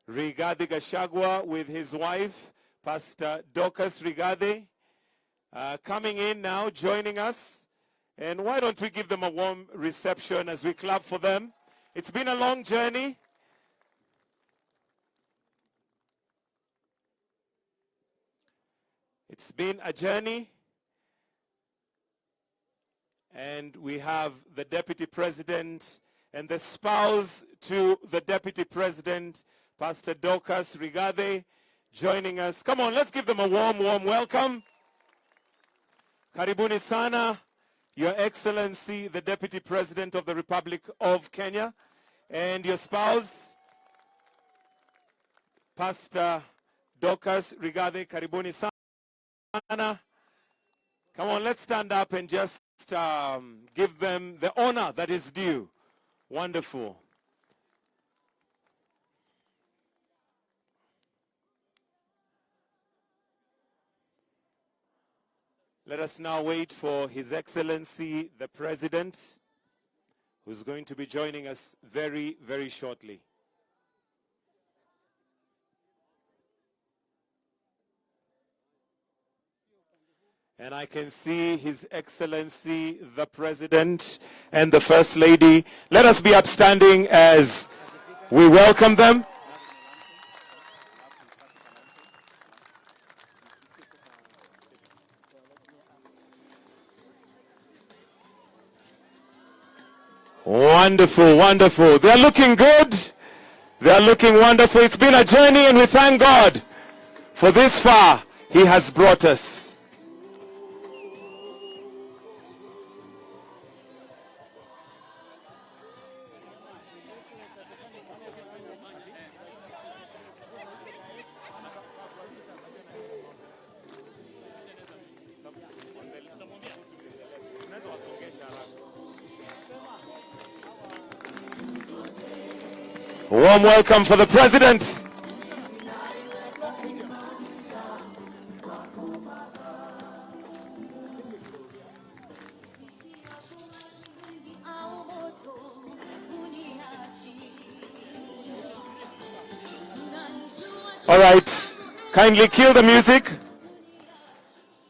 Rigathi Gachagua with his wife, Pastor Dorcas Rigathi, coming in now, joining us. And why don't we give them a warm reception as we clap for them? It's been a long journey. It's been a journey. And we have the Deputy President and the spouse to the Deputy President, Pastor Dorcas Rigathi, joining us. Come on, let's give them a warm, warm welcome. Karibuni sana, Your Excellency, the Deputy President of the Republic of Kenya, and your spouse, Pastor Dorcas Rigathi. Karibuni sana. Come on, let's stand up and just give them the honor that is due. Wonderful. Let us now wait for His Excellency, the President, who's going to be joining us very, very shortly. And I can see His Excellency, the President, and the First Lady. Let us be upstanding as we welcome them. Wonderful, wonderful. They're looking good. They're looking wonderful. It's been a journey, and we thank God for this far He has brought us. Warm welcome for the President. All right, kindly cue the music.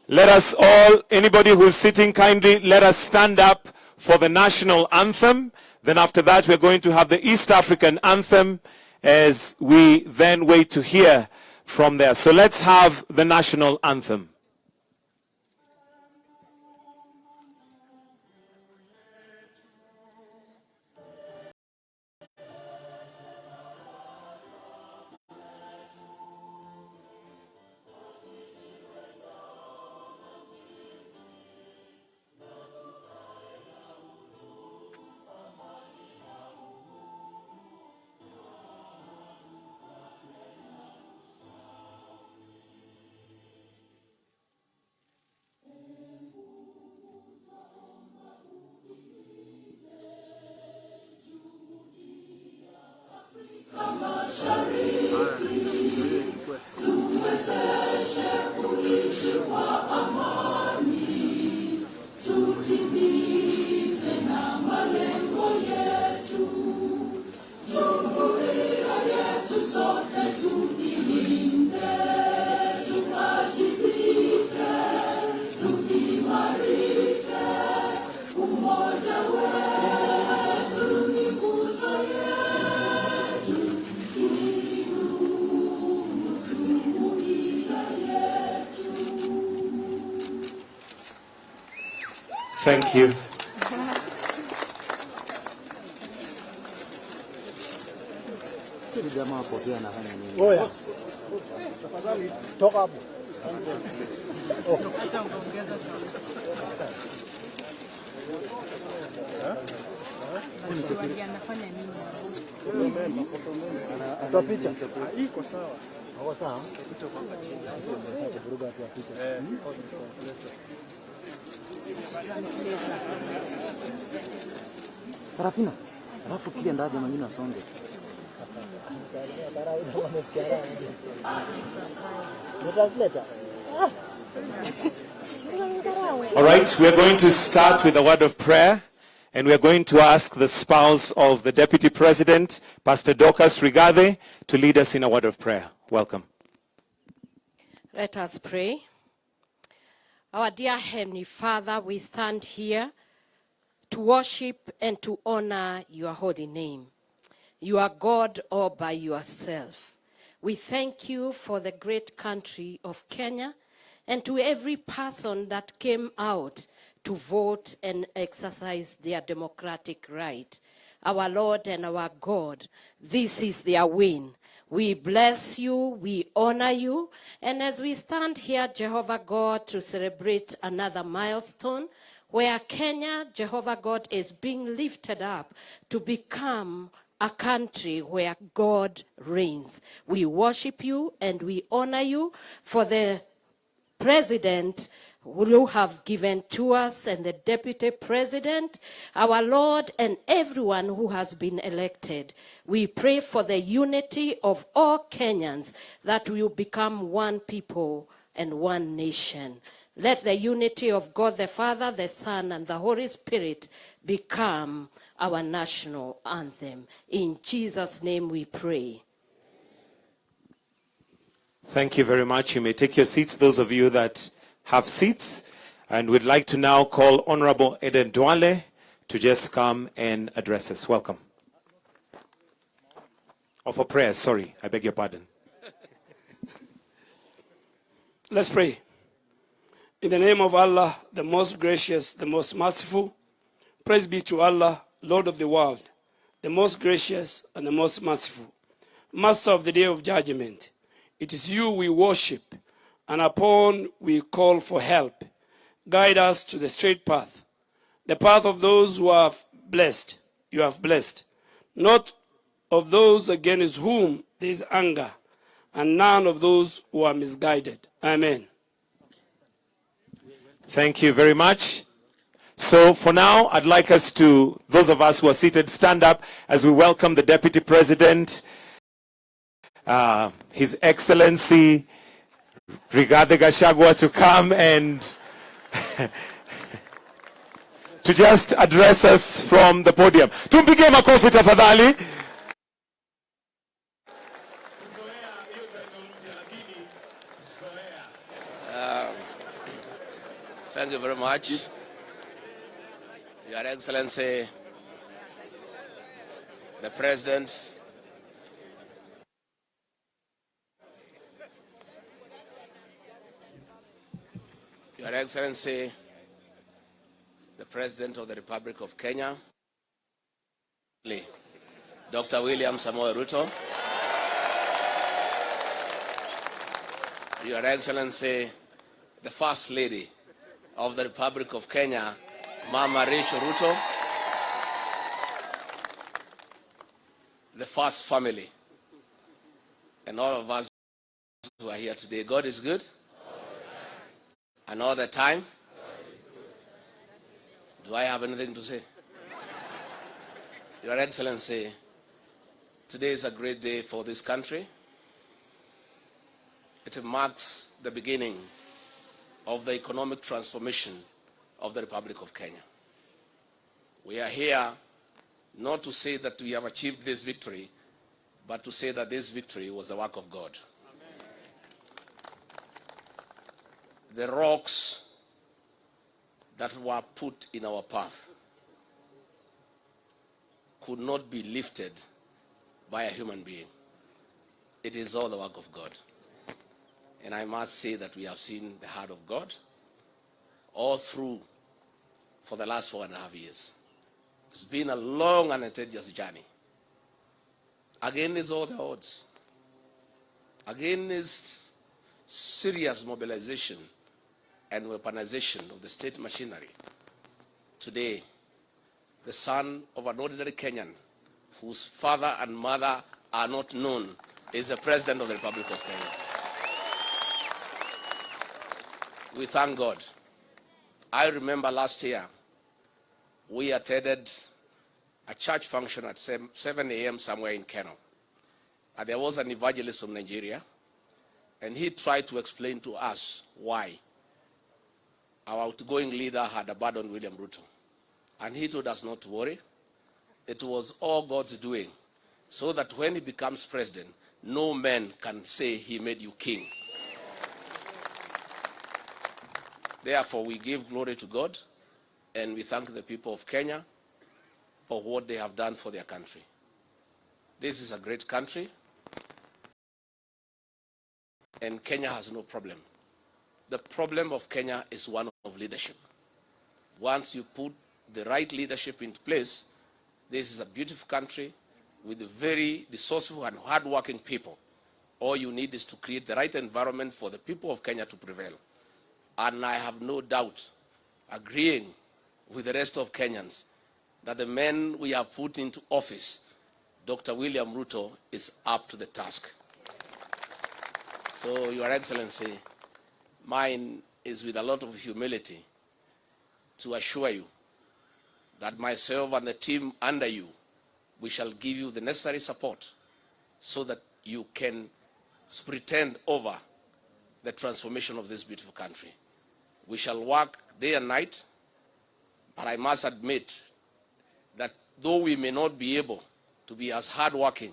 Let us all, anybody who's sitting, kindly let us stand up for the national anthem. Then after that, we're going to have the East African anthem as we then wait to hear from there. So let's have the national anthem. Thank you. Sarafina, alafu kile ndaje mwingine asonge. All right, we're going to start with a word of prayer, And we are going to ask the spouse of the Deputy President, Pastor Dorcas Rigathi, to lead us in a word of prayer. Welcome. Let us pray. Our dear Heavenly Father, we stand here to worship and to honor your holy name. You are God all by yourself. We thank you for the great country of Kenya and to every person that came out to vote and exercise their democratic right. Our Lord and our God, this is their win. We bless you, we honor you, and as we stand here, Jehovah God, to celebrate another milestone where Kenya, Jehovah God, is being lifted up to become a country where God reigns. We worship you and we honor you for the president who you have given to us and the deputy president, our Lord, and everyone who has been elected. We pray for the unity of all Kenyans, that we will become one people and one nation. Let the unity of God the Father, the Son, and the Holy Spirit become our national anthem. In Jesus' name we pray. Thank you very much. You may take your seats, those of you that have seats. And we'd like to now call Honorable Eden Duale to just come and address us. Welcome. Oh, for prayers, sorry. I beg your pardon. Let's pray. In the name of Allah, the most gracious, the most merciful, praise be to Allah, Lord of the world, the most gracious and the most merciful, Master of the day of judgment. It is you we worship, and upon we call for help. Guide us to the straight path, the path of those who are blessed. You have blessed, not of those against whom there is anger, and none of those who are misguided. Amen. Thank you very much. So for now, I'd like us to, those of us who are seated, stand up as we welcome the Deputy President, His Excellency Rigathi Gachagua, to come and to just address us from the podium. Tumpige makofi tafadhali. Thank you very much. Your Excellency, the President, Your Excellency, the President of the Republic of Kenya, Dr. William RUTO, Your Excellency, the First Lady of the Republic of Kenya, Mama Rachel Ruto, the First Family, and all of us who are here today. God is good. And all the time. Do I have anything to say? Your Excellency, today is a great day for this country. It marks the beginning of the economic transformation of the Republic of Kenya. We are here not to say that we have achieved this victory, but to say that this victory was the work of God. The rocks that were put in our path could not be lifted by a human being. It is all the work of God. And I must say that we have seen the heart of God all through for the last 4.5 years. It's been a long and a tedious journey. Against all the odds, against serious mobilization and weaponization of the state machinery. Today, the son of an ordinary Kenyan whose father and mother are not known is the President of the Republic of Kenya. We thank God. I remember last year, we attended a church function at 7 a.m. somewhere in Kano. And there was an evangelist from Nigeria, and he tried to explain to us why our outgoing leader had abandoned William RUTO. And he told us not to worry. It was all God's doing, so that when he becomes president, no man can say he made you king. Therefore, we give glory to God, and we thank the people of Kenya for what they have done for their country. This is a great country, and Kenya has no problem. The problem of Kenya is one of leadership. Once you put the right leadership into place, this is a beautiful country with very resourceful and hardworking people. All you need is to create the right environment for the people of Kenya to prevail. And I have no doubt, agreeing with the rest of Kenyans, that the man we have put into office, Dr. William RUTO, is up to the task. So, Your Excellency, mine is with a lot of humility to assure you that myself and the team under you, we shall give you the necessary support so that you can pretend over the transformation of this beautiful country. We shall work day and night, but I must admit that though we may not be able to be as hardworking,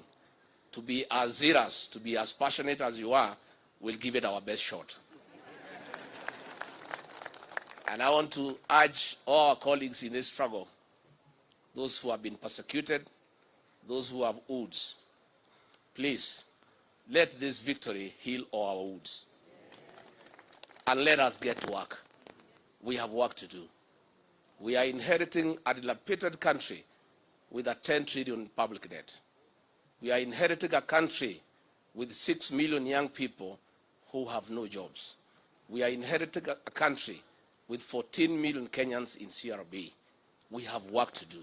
to be as zealous, to be as passionate as you are, we'll give it our best shot. And I want to urge all our colleagues in this struggle, those who have been persecuted, those who have wounds, please, let this victory heal all our wounds. And let us get to work. We have work to do. We are inheriting a dilapidated country with a 10 trillion public debt. We are inheriting a country with 6 million young people who have no jobs. We are inheriting a country with 14 million Kenyans in CRB. We have work to do.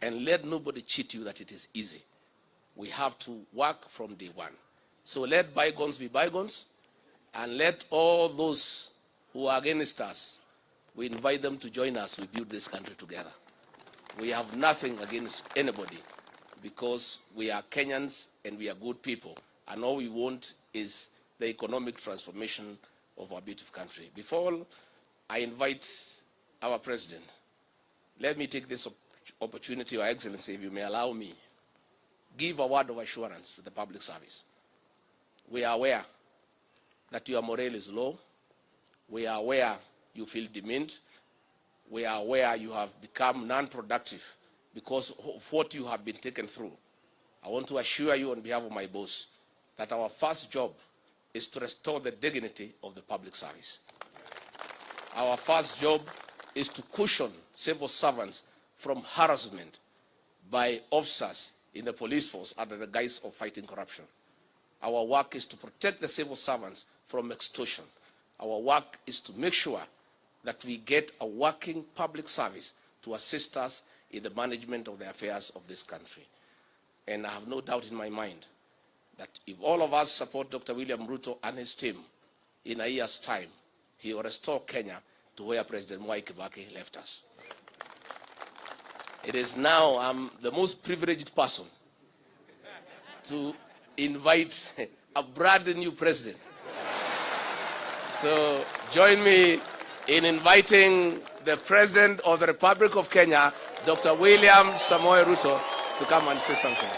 And let nobody cheat you that it is easy. We have to work from day one. So let bygones be bygones, and let all those who are against us, we invite them to join us. We build this country together. We have nothing against anybody because we are Kenyans and we are good people. And all we want is the economic transformation of our beautiful country. Before I invite our president, let me take this opportunity, Your Excellency, if you may allow me, give a word of assurance to the public service. We are aware that your morale is low. We are aware you feel demeaned. We are aware you have become non-productive because of what you have been taken through. I want to assure you on behalf of my boss that our first job is to restore the dignity of the public service. Our first job is to cushion civil servants from harassment by officers in the police force under the guise of fighting corruption. Our work is to protect the civil servants from extortion. Our work is to make sure that we get a working public service to assist us in the management of the affairs of this country. And I have no doubt in my mind that if all of us support Dr. William RUTO and his team, in a year's time, he will restore Kenya to where President Mwai Kibaki left us. It is now I'm the most privileged person to invite a brand new president. So join me in inviting the President of the Republic of Kenya, Dr. William Samoei Ruto, to come and say something.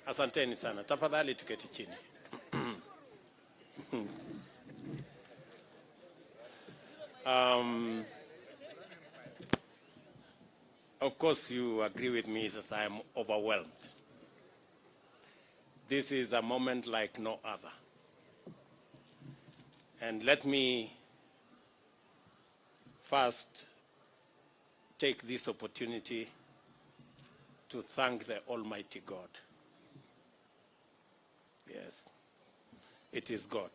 Asanteni sana. Tafadhali tuketi chini. Of course, you agree with me that I am overwhelmed. This is a moment like no other. And let me first take this opportunity to thank the Almighty God. Yes, it is God.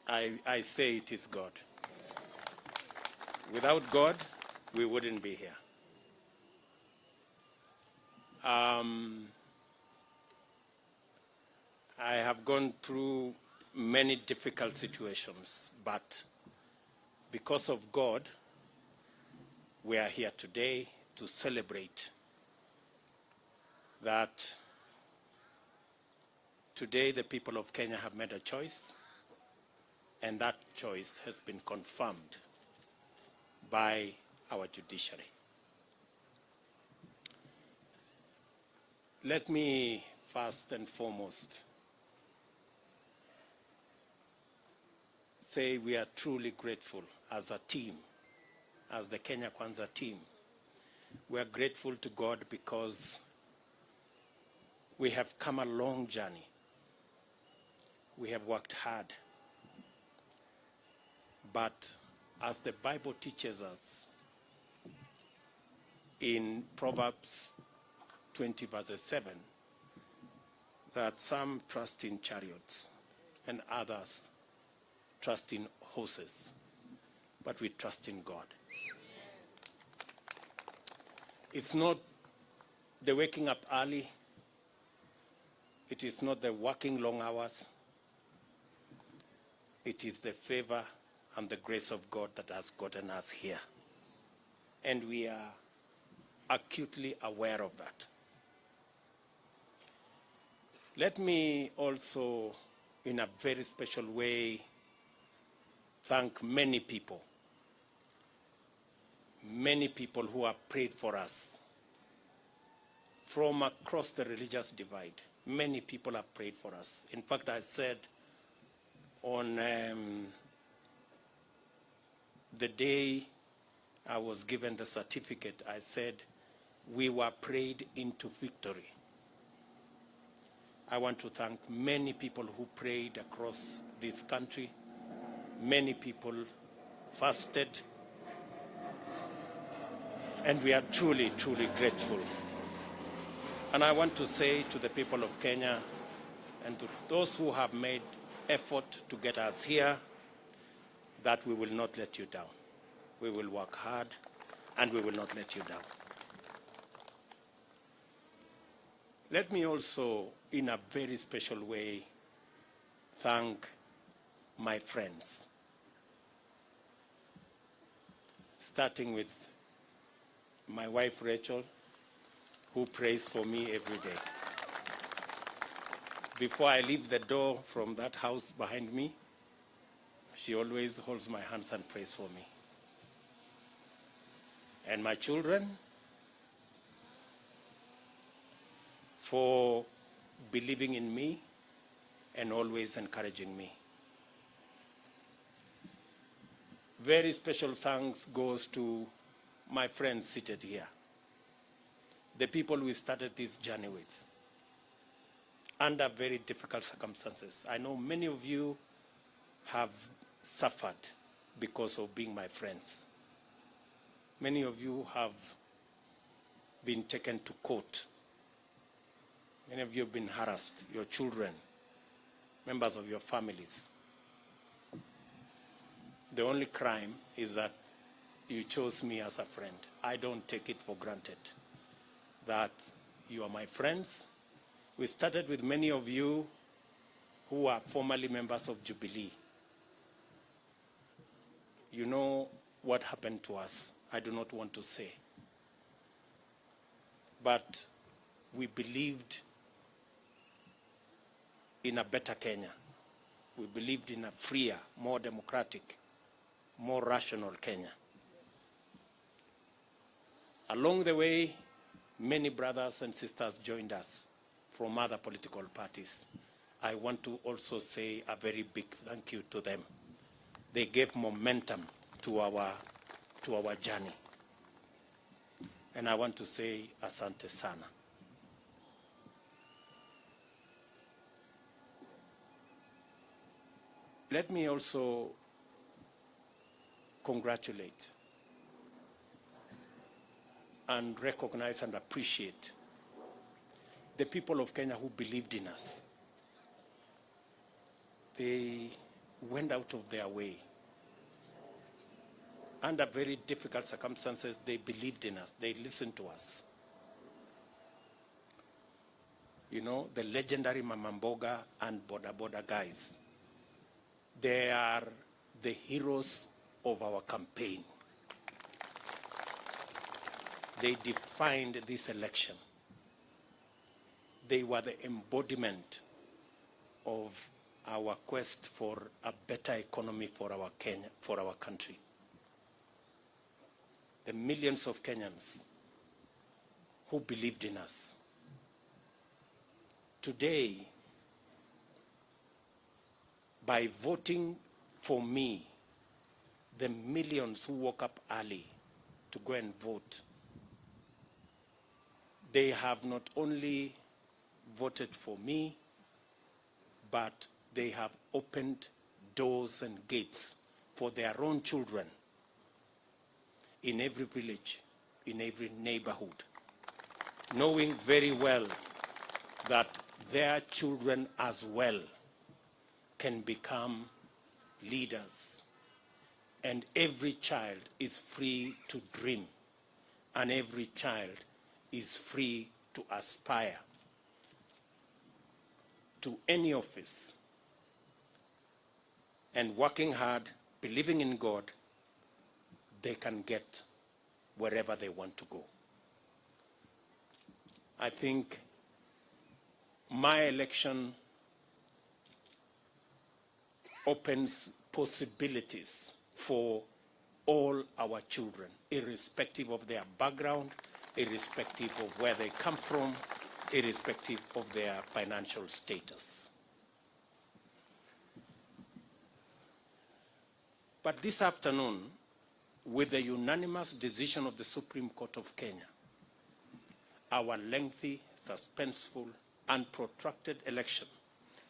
I say it is God. Without God, we wouldn't be here. I have gone through many difficult situations, but because of God, we are here today to celebrate that today the people of Kenya have made a choice, and that choice has been confirmed by our judiciary. Let me first and foremost say we are truly grateful as a team, as the Kenya Kwanza team. We are grateful to God because we have come a long journey. We have worked hard. But as the Bible teaches us in Proverbs 20 verses 7, that some trust in chariots and others trust in horses, but we trust in God. It's not the waking up early. It is not the working long hours. It is the favor and the grace of God that has gotten us here. And we are acutely aware of that. Let me also, in a very special way, thank many people who have prayed for us from across the religious divide. Many people have prayed for us. In fact, I said on the day I was given the certificate, I said, we were prayed into victory. I want to thank many people who prayed across this country. Many people fasted. And we are truly, truly grateful. And I want to say to the people of Kenya and to those who have made effort to get us here, that we will not let you down. We will work hard and we will not let you down. Let me also, in a very special way, thank my friends, starting with my wife Rachel, who prays for me every day. Before I leave the door from that house behind me, she always holds my hands and prays for me. And my children, for believing in me and always encouraging me. Very special thanks goes to my friends seated here, the people we started this journey with, under very difficult circumstances. I know many of you have suffered because of being my friends. Many of you have been taken to court. Many of you have been harassed, your children, members of your families. The only crime is that you chose me as a friend. I don't take it for granted that you are my friends. We started with many of you who are formerly members of Jubilee. You know what happened to us. I do not want to say. But we believed in a better Kenya. We believed in a freer, more democratic, more rational Kenya. Along the way, many brothers and sisters joined us from other political parties. I want to also say a very big thank you to them. They gave momentum to our journey. And I want to say asante sana. Let me also congratulate and recognize and appreciate the people of Kenya who believed in us. They went out of their way. Under very difficult circumstances, they believed in us. They listened to us. You know, the legendary Mamamboga and Boda Boda guys, they are the heroes of our campaign. They defined this election. they were the embodiment of our quest for a better economy for our Kenya, for our country. The millions of Kenyans who believed in us. Today, by voting for me, the millions who woke up early to go and vote, they have not only voted for me, but they have opened doors and gates for their own children in every village, in every neighborhood, knowing very well that their children as well can become leaders. And every child is free to dream, and every child is free to aspire to any office. And working hard, believing in God, they can get wherever they want to go. I think my election opens possibilities for all our children, irrespective of their background, irrespective of where they come from, irrespective of their financial status. But this afternoon, with the unanimous decision of the Supreme Court of Kenya, our lengthy, suspenseful, and protracted election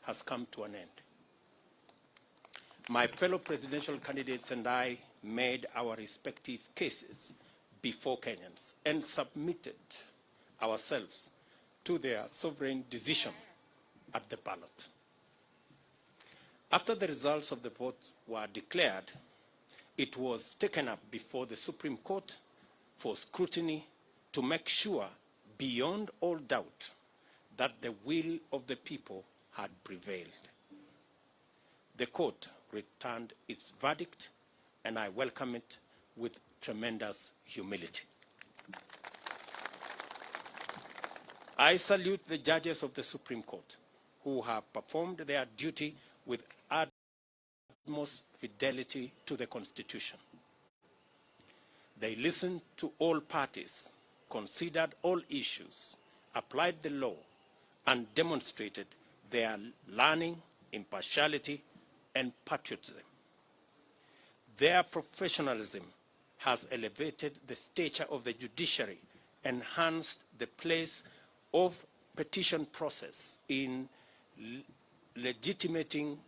has come to an end. My fellow presidential candidates and I made our respective cases before Kenyans and submitted ourselves to their sovereign decision at the ballot. After the results of the vote were declared, it was taken up before the Supreme Court for scrutiny to make sure, beyond all doubt, that the will of the people had prevailed. The court returned its verdict, and I welcome it with tremendous humility. I salute the judges of the Supreme Court who have performed their duty with utmost fidelity to the Constitution. They listened to all parties, considered all issues, applied the law, and demonstrated their learning, impartiality, and patriotism. Their professionalism has elevated the stature of the judiciary, enhanced the place of petition process in legitimating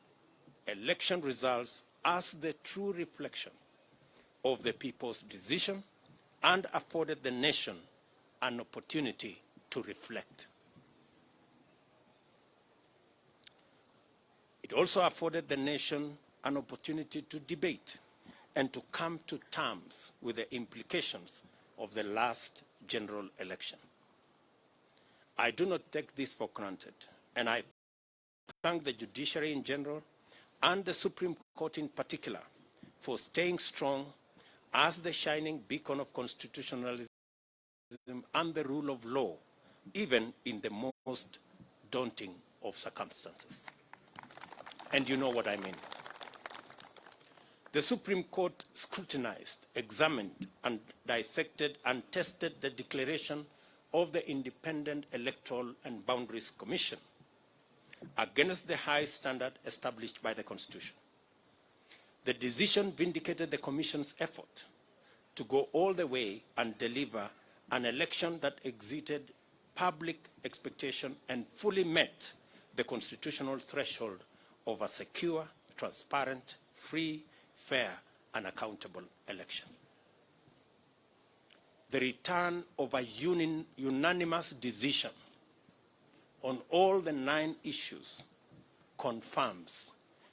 election results as the true reflection of the people's decision, and afforded the nation an opportunity to reflect. It also afforded the nation an opportunity to debate and to come to terms with the implications of the last general election. I do not take this for granted, and I thank the judiciary in general and the Supreme Court in particular for staying strong as the shining beacon of constitutionalism and the rule of law, even in the most daunting of circumstances. And you know what I mean. The Supreme Court scrutinized, examined, and dissected and tested the declaration of the Independent Electoral and Boundaries Commission against the high standard established by the Constitution. The decision vindicated the Commission's effort to go all the way and deliver an election that exceeded public expectation and fully met the constitutional threshold of a secure, transparent, free, fair, and accountable election. The return of a unanimous decision on all the 9 issues confirms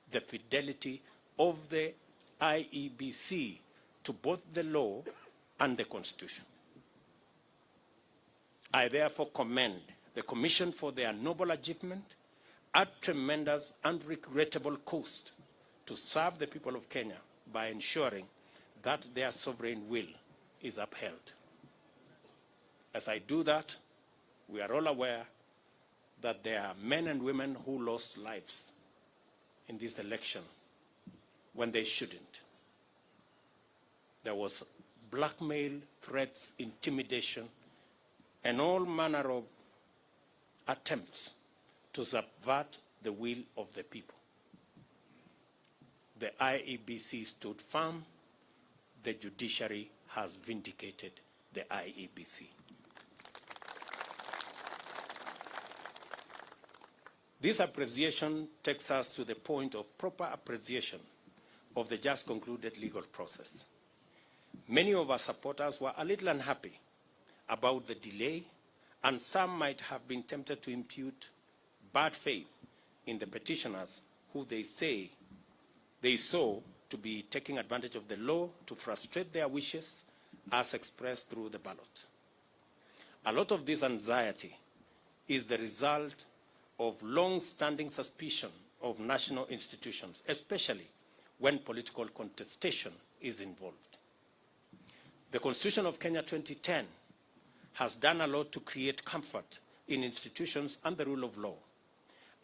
the fidelity of the IEBC to both the law and the Constitution. I therefore commend the Commission for their noble achievement at tremendous and regrettable cost to serve the people of Kenya by ensuring that their sovereign will is upheld. As I do that, we are all aware that there are men and women who lost lives in this election when they shouldn't. There was blackmail, threats, intimidation, and all manner of attempts to subvert the will of the people. The IEBC stood firm. The judiciary has vindicated the IEBC. This appreciation takes us to the point of proper appreciation of the just concluded legal process. Many of our supporters were a little unhappy about the delay, and some might have been tempted to impute bad faith in the petitioners who they saw to be taking advantage of the law to frustrate their wishes as expressed through the ballot. A lot of this anxiety is the result of long-standing suspicion of national institutions, especially when political contestation is involved. The Constitution of Kenya 2010 has done a lot to create comfort in institutions and the rule of law,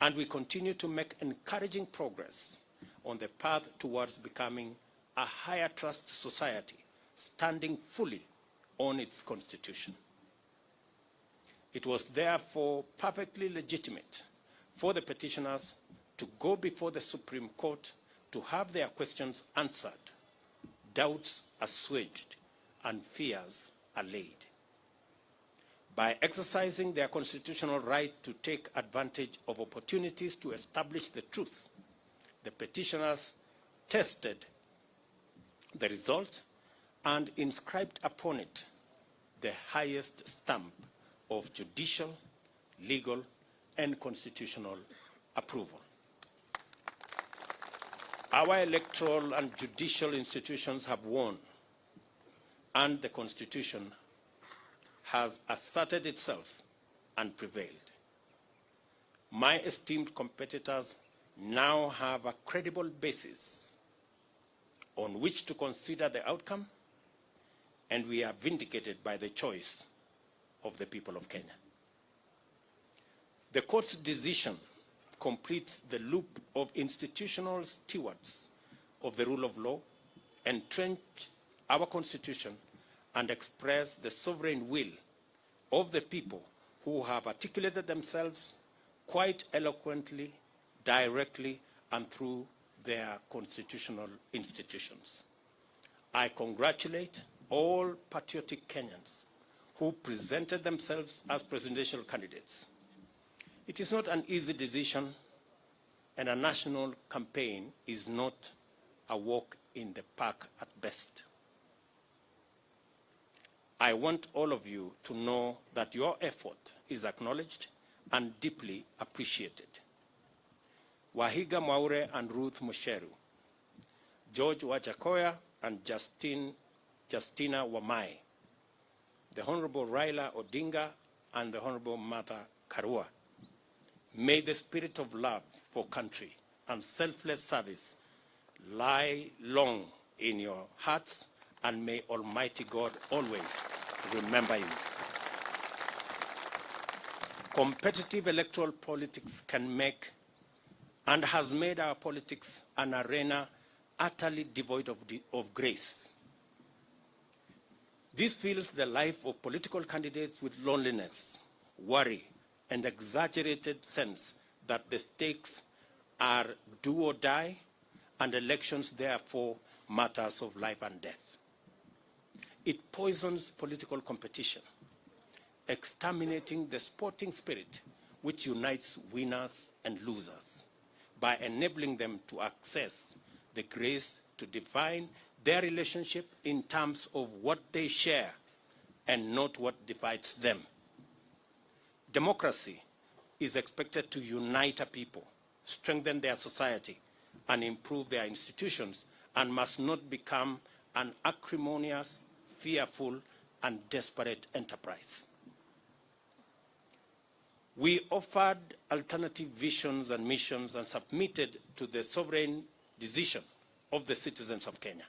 and we continue to make encouraging progress on the path towards becoming a higher trust society, standing fully on its constitution. It was therefore perfectly legitimate for the petitioners to go before the Supreme Court to have their questions answered, doubts assuaged, and fears allayed. By exercising their constitutional right to take advantage of opportunities to establish the truth, the petitioners tested the result and inscribed upon it the highest stamp of judicial, legal, and constitutional approval. Our electoral and judicial institutions have won, and the Constitution has asserted itself and prevailed. My esteemed competitors now have a credible basis on which to consider the outcome, and we are vindicated by the choice of the people of Kenya. The court's decision completes the loop of institutional stewards of the rule of law, entrench our Constitution, and express the sovereign will of the people who have articulated themselves quite eloquently, directly, and through their constitutional institutions. I congratulate all patriotic Kenyans who presented themselves as presidential candidates. It is not an easy decision, and a national campaign is not a walk in the park at best. I want all of you to know that your effort is acknowledged and deeply appreciated. Wahiga Mwaure and Ruth Musheru, George Wajakoya and Justina Wamai, the Honorable Raila Odinga and the Honorable Martha Karua. May the spirit of love for country and selfless service lie long in your hearts, and may Almighty God always remember you. Competitive electoral politics can make and has made our politics an arena utterly devoid of grace. This fills the life of political candidates with loneliness, worry, and exaggerated sense that the stakes are do or die, and elections therefore matters of life and death. It poisons political competition, exterminating the sporting spirit which unites winners and losers by enabling them to access the grace to define their relationship in terms of what they share and not what divides them. Democracy is expected to unite a people, strengthen their society, and improve their institutions, and must not become an acrimonious, fearful, and desperate enterprise. We offered alternative visions and missions and submitted to the sovereign decision of the citizens of Kenya.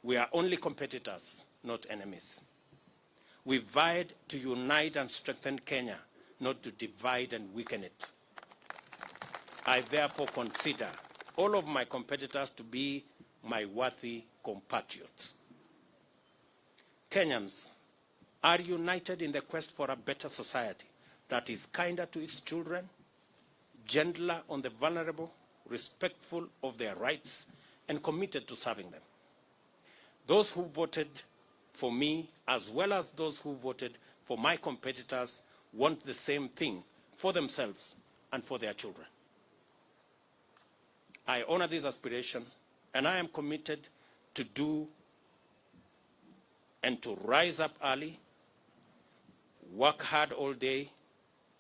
We are only competitors, not enemies. We vied to unite and strengthen Kenya not to divide and weaken it. I therefore consider all of my competitors to be my worthy compatriots. Kenyans are united in the quest for a better society that is kinder to its children, gentler on the vulnerable, respectful of their rights, and committed to serving them. Those who voted for me, as well as those who voted for my competitors, want the same thing for themselves and for their children. I honor this aspiration, and I am committed to do and to rise up early, work hard all day,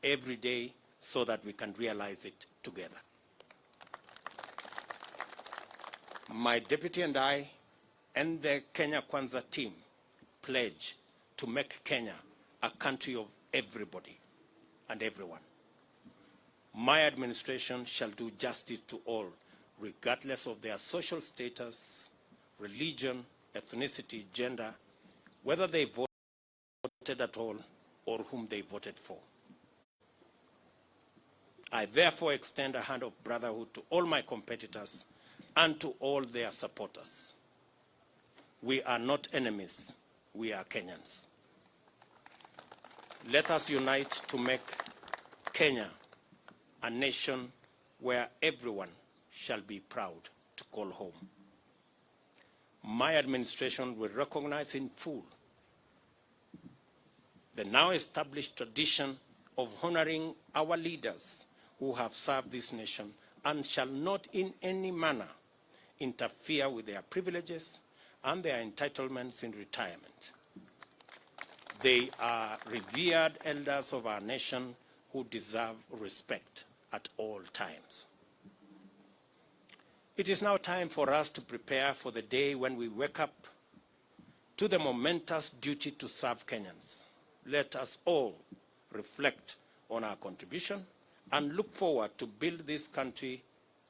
every day, so that we can realize it together. My deputy and I and the Kenya Kwanza team pledge to make Kenya a country of everybody and everyone. My administration shall do justice to all, regardless of their social status, religion, ethnicity, gender, whether they voted at all or whom they voted for. I therefore extend a hand of brotherhood to all my competitors and to all their supporters. We are not enemies, we are Kenyans. Let us unite to make Kenya a nation where everyone shall be proud to call home. My administration will recognize in full the now established tradition of honoring our leaders who have served this nation and shall not in any manner interfere with their privileges and their entitlements in retirement. They are revered elders of our nation who deserve respect at all times. It is now time for us to prepare for the day when we wake up to the momentous duty to serve Kenyans. Let us all reflect on our contribution and look forward to build this country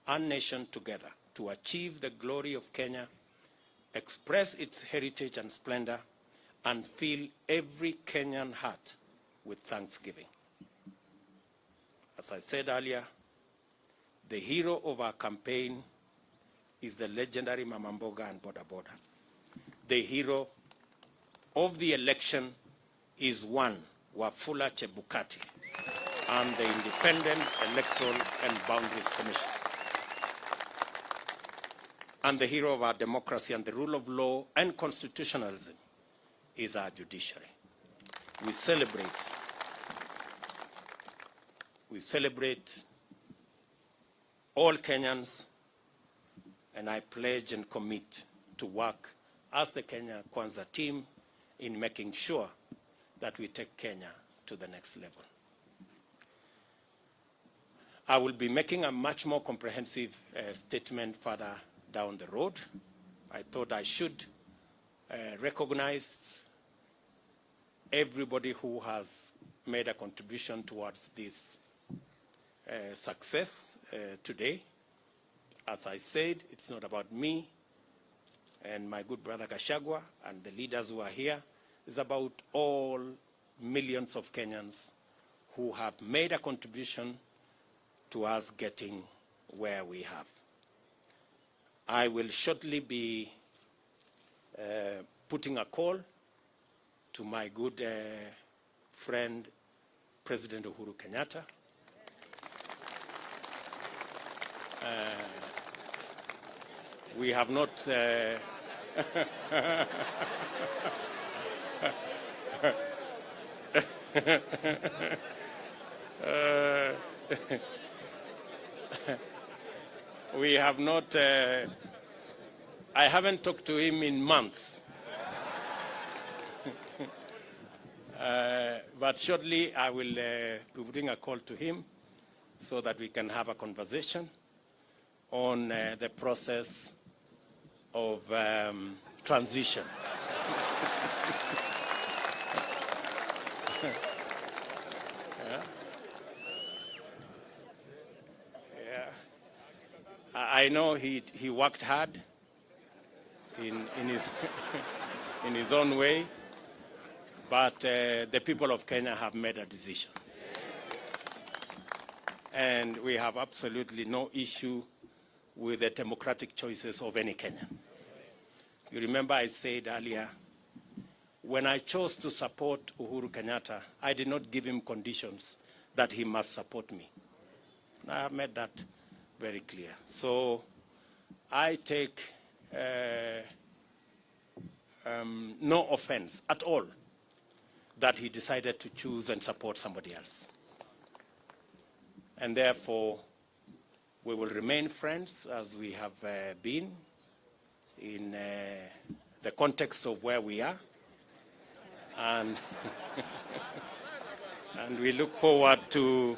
and nation together to achieve the glory of Kenya, express its heritage and splendor, and fill every Kenyan heart with thanksgiving. As I said earlier, the hero of our campaign is the legendary Mama Mboga and Boda Boda. The hero of the election is one Wafula Chebukati and the Independent Electoral and Boundaries Commission. And the hero of our democracy and the rule of law and constitutionalism is our judiciary. We celebrate all Kenyans, and I pledge and commit to work as the Kenya Kwanza team in making sure that we take Kenya to the next level. I will be making a much more comprehensive statement further down the road. I thought I should recognize everybody who has made a contribution towards this success today. As I said, it's not about me and my good brother Gachagua and the leaders who are here. It's about all millions of Kenyans who have made a contribution to us getting where we have. I will shortly be putting a call to my good friend, President Uhuru Kenyatta. We have not we have not I haven't talked to him in months. But shortly I will be putting a call to him so that we can have a conversation on the process of transition. I know he worked hard in his in his own way, but the people of Kenya have made a decision. and we have absolutely no issue with the democratic choices of any Kenyan. You remember I said earlier, when I chose to support Uhuru Kenyatta, I did not give him conditions that he must support me. I have made that very clear. So I take no offense at all that he decided to choose and support somebody else. And therefore, we will remain friends as we have been in the context of where we are. And, and we look forward to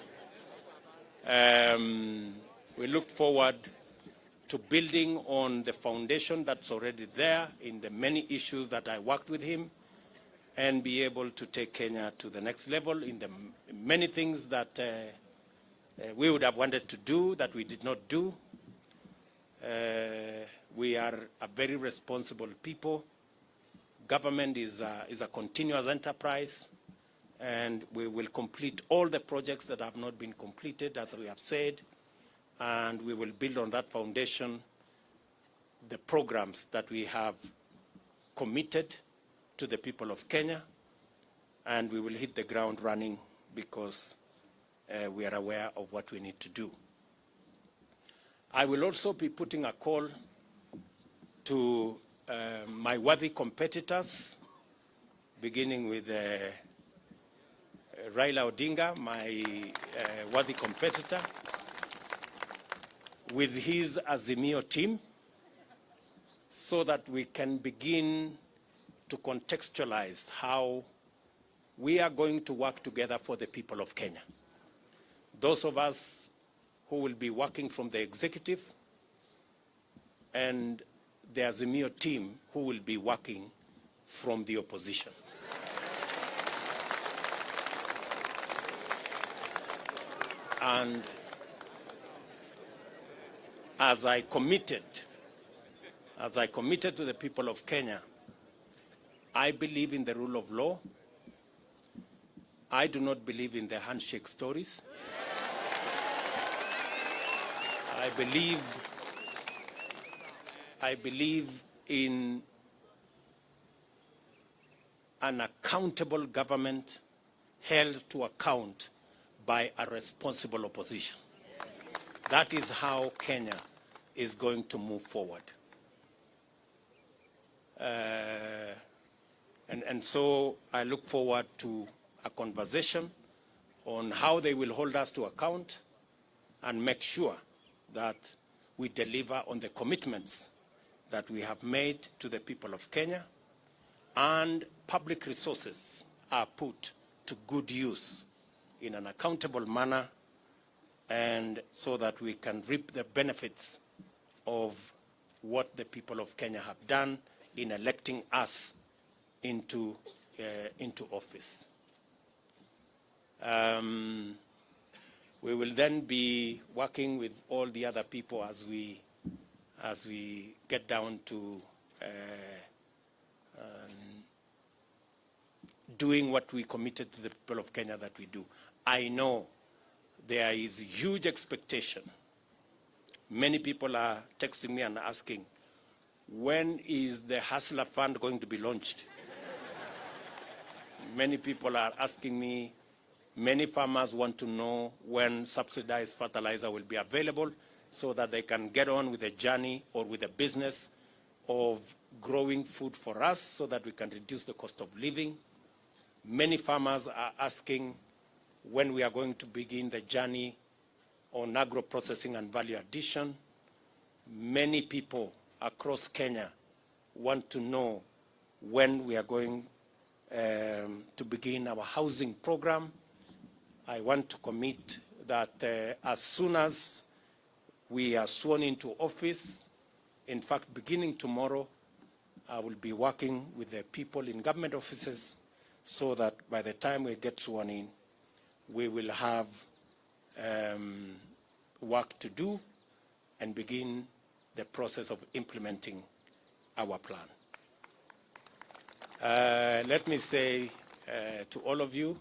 building on the foundation that's already there in the many issues that I worked with him, and be able to take Kenya to the next level in the many things that we would have wanted to do that we did not do. We are a very responsible people. Government is a continuous enterprise, and we will complete all the projects that have not been completed, as we have said, and we will build on that foundation the programs that we have committed to the people of Kenya, and we will hit the ground running because we are aware of what we need to do. I will also be putting a call to my worthy competitors, beginning with Raila Odinga, my worthy competitor, with his Azimio team, so that we can begin to contextualize how we are going to work together for the people of Kenya. Those of us who will be working from the executive, and the Azimio team who will be working from the opposition. And as I committed to the people of Kenya, I believe in the rule of law. I do not believe in the handshake stories. I believe in an accountable government held to account by a responsible opposition. That is how Kenya is going to move forward. And so I look forward to a conversation on how they will hold us to account and make sure that we deliver on the commitments that we have made to the people of Kenya, and public resources are put to good use in an accountable manner, and so that we can reap the benefits of what the people of Kenya have done in electing us into office. We will then be working with all the other people as we get down to doing what we committed to the people of Kenya that we do. I know there is huge expectation. Many people are texting me and asking, when is the Hustler Fund going to be launched? Many people are asking me, many farmers want to know when subsidized fertilizer will be available so that they can get on with a journey or with a business of growing food for us so that we can reduce the cost of living. Many farmers are asking when we are going to begin the journey on agro-processing and value addition. Many people across Kenya want to know when we are going to begin our housing program. I want to commit that as soon as we are sworn into office, in fact, beginning tomorrow, I will be working with the people in government offices so that by the time we get sworn in, we will have work to do and begin the process of implementing our plan. Let me say to all of you,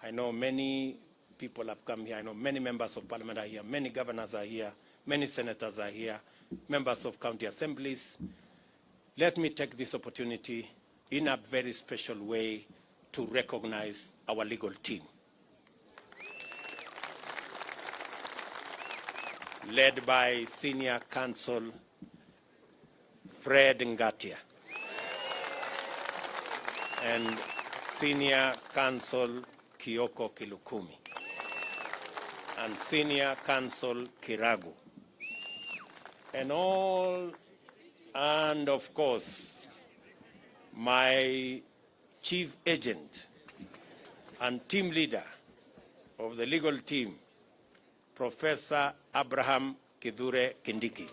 I know many people have come here. I know many members of parliament are here, many governors are here, many senators are here, members of county assemblies. Let me take this opportunity in a very special way to recognize our legal team, led by Senior Counsel Fred Ngatia and Senior Counsel Kioko Kilukumi and Senior Counsel Kiragu, and of course, my chief agent and team leader of the legal team, Professor Abraham Kidhure Kindiki.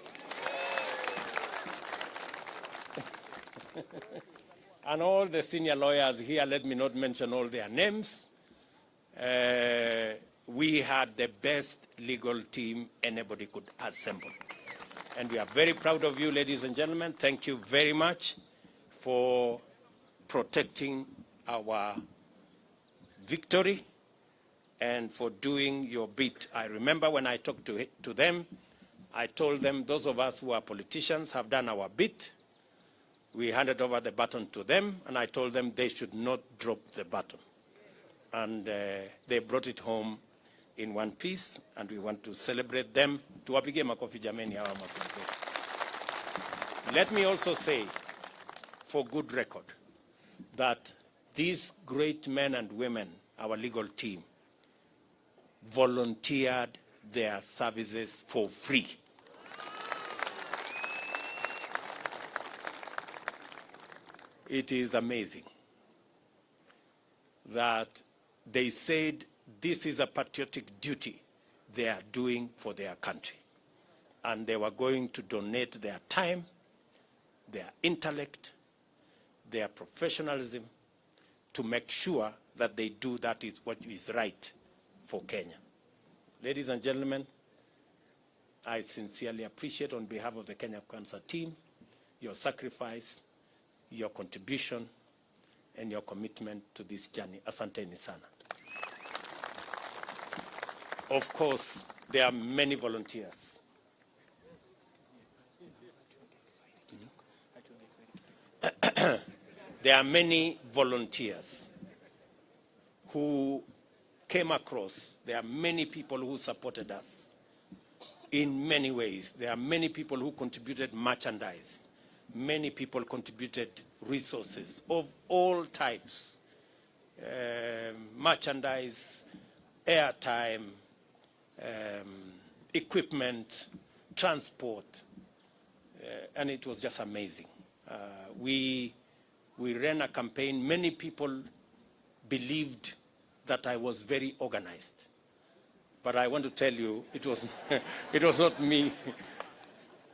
And all the senior lawyers here, let me not mention all their names. We had the best legal team anybody could assemble. And we are very proud of you, ladies and gentlemen. Thank you very much for protecting our victory and for doing your bit. I remember when I talked to them, I told them those of us who are politicians have done our bit. We handed over the baton to them, and I told them they should not drop the baton. And they brought it home in one piece, and we want to celebrate them. Tuwapige makofi jameni hawa makofi. Let me also say, for good record, that these great men and women, our legal team, volunteered their services for free. It is amazing that they said this is a patriotic duty they are doing for their country. And they were going to donate their time, their intellect, their professionalism to make sure that they do that is what is right for Kenya. Ladies and gentlemen, I sincerely appreciate on behalf of the Kenya Cancer team your sacrifice, your contribution, and your commitment to this journey. Asanteni sana. Of course, there are many volunteers. There are many volunteers who came across. There are many people who supported us in many ways. There are many people who contributed merchandise. Many people contributed resources of all types, merchandise, airtime, equipment, transport, and it was just amazing. We ran a campaign. Many people believed that I was very organized, but I want to tell you, it was not me.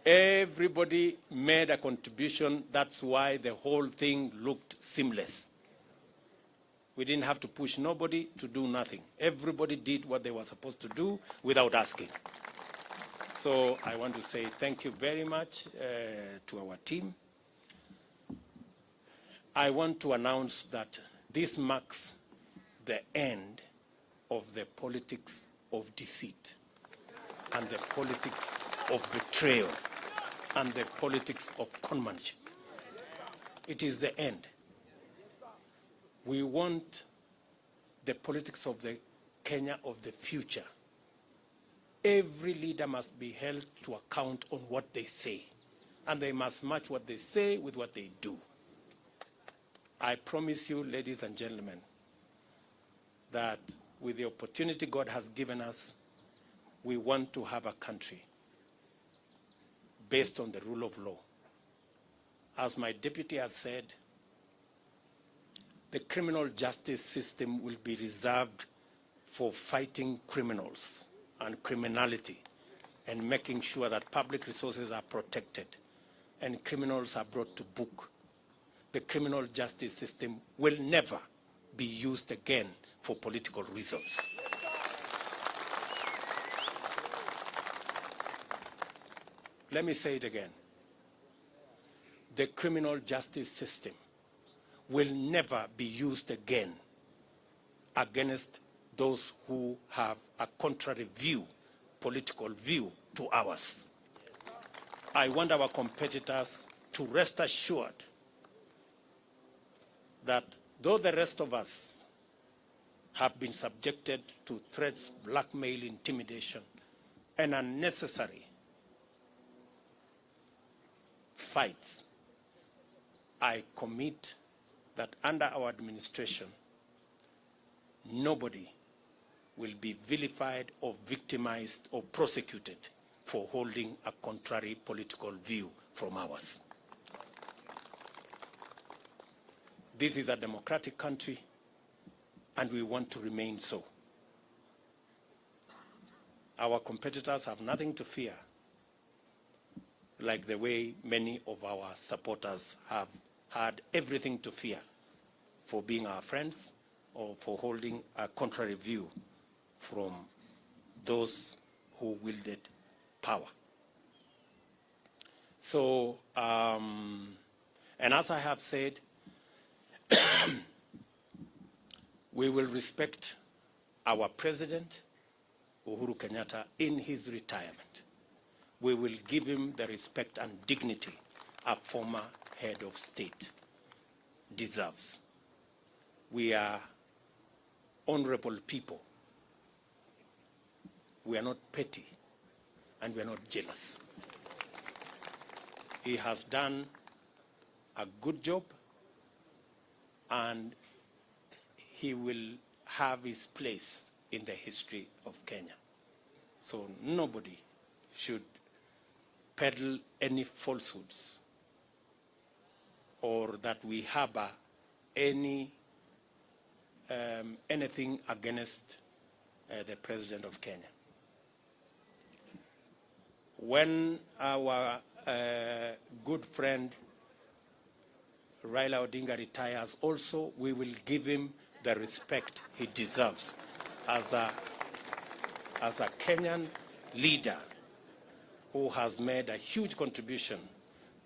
Everybody made a contribution. That's why the whole thing looked seamless. We didn't have to push nobody to do nothing. Everybody did what they were supposed to do without asking. So I want to say thank you very much to our team. I want to announce that this marks the end of the politics of deceit and the politics of betrayal and the politics of conmanship. It is the end. We want the politics of the Kenya of the future. Every leader must be held to account on what they say, and they must match what they say with what they do. I promise you, ladies and gentlemen, that with the opportunity God has given us, we want to have a country based on the rule of law. As my deputy has said, the criminal justice system will be reserved for fighting criminals and criminality and making sure that public resources are protected and criminals are brought to book. The criminal justice system will never be used again for political reasons. Let me say it again. The criminal justice system will never be used again against those who have a contrary view, political view to ours. I want our competitors to rest assured that though the rest of us have been subjected to threats, blackmail, intimidation, and unnecessary fights, I commit that under our administration, nobody will be vilified or victimized or prosecuted for holding a contrary political view from ours. This is a democratic country, and we want to remain so. Our competitors have nothing to fear, like the way many of our supporters have had everything to fear for being our friends or for holding a contrary view from those who wielded power. So, and as I have said, we will respect our President, Uhuru Kenyatta, in his retirement. We will give him the respect and dignity a former head of state deserves. We are honorable people. We are not petty, and we are not jealous. He has done a good job, and he will have his place in the history of Kenya. So nobody should peddle any falsehoods or that we harbor anything against the President of Kenya. When our good friend Raila Odinga retires also, we will give him the respect he deserves as a Kenyan leader who has made a huge contribution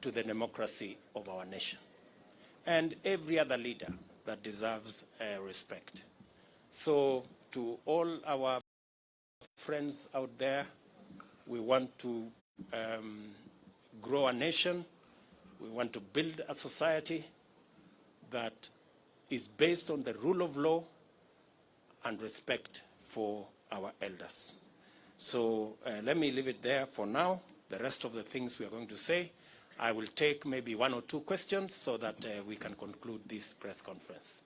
to the democracy of our nation, and every other leader that deserves respect. So to all our friends out there, we want to grow a nation. We want to build a society that is based on the rule of law and respect for our elders. So let me leave it there for now. The rest of the things we are going to say, I will take maybe 1 or 2 questions so that we can conclude this press conference.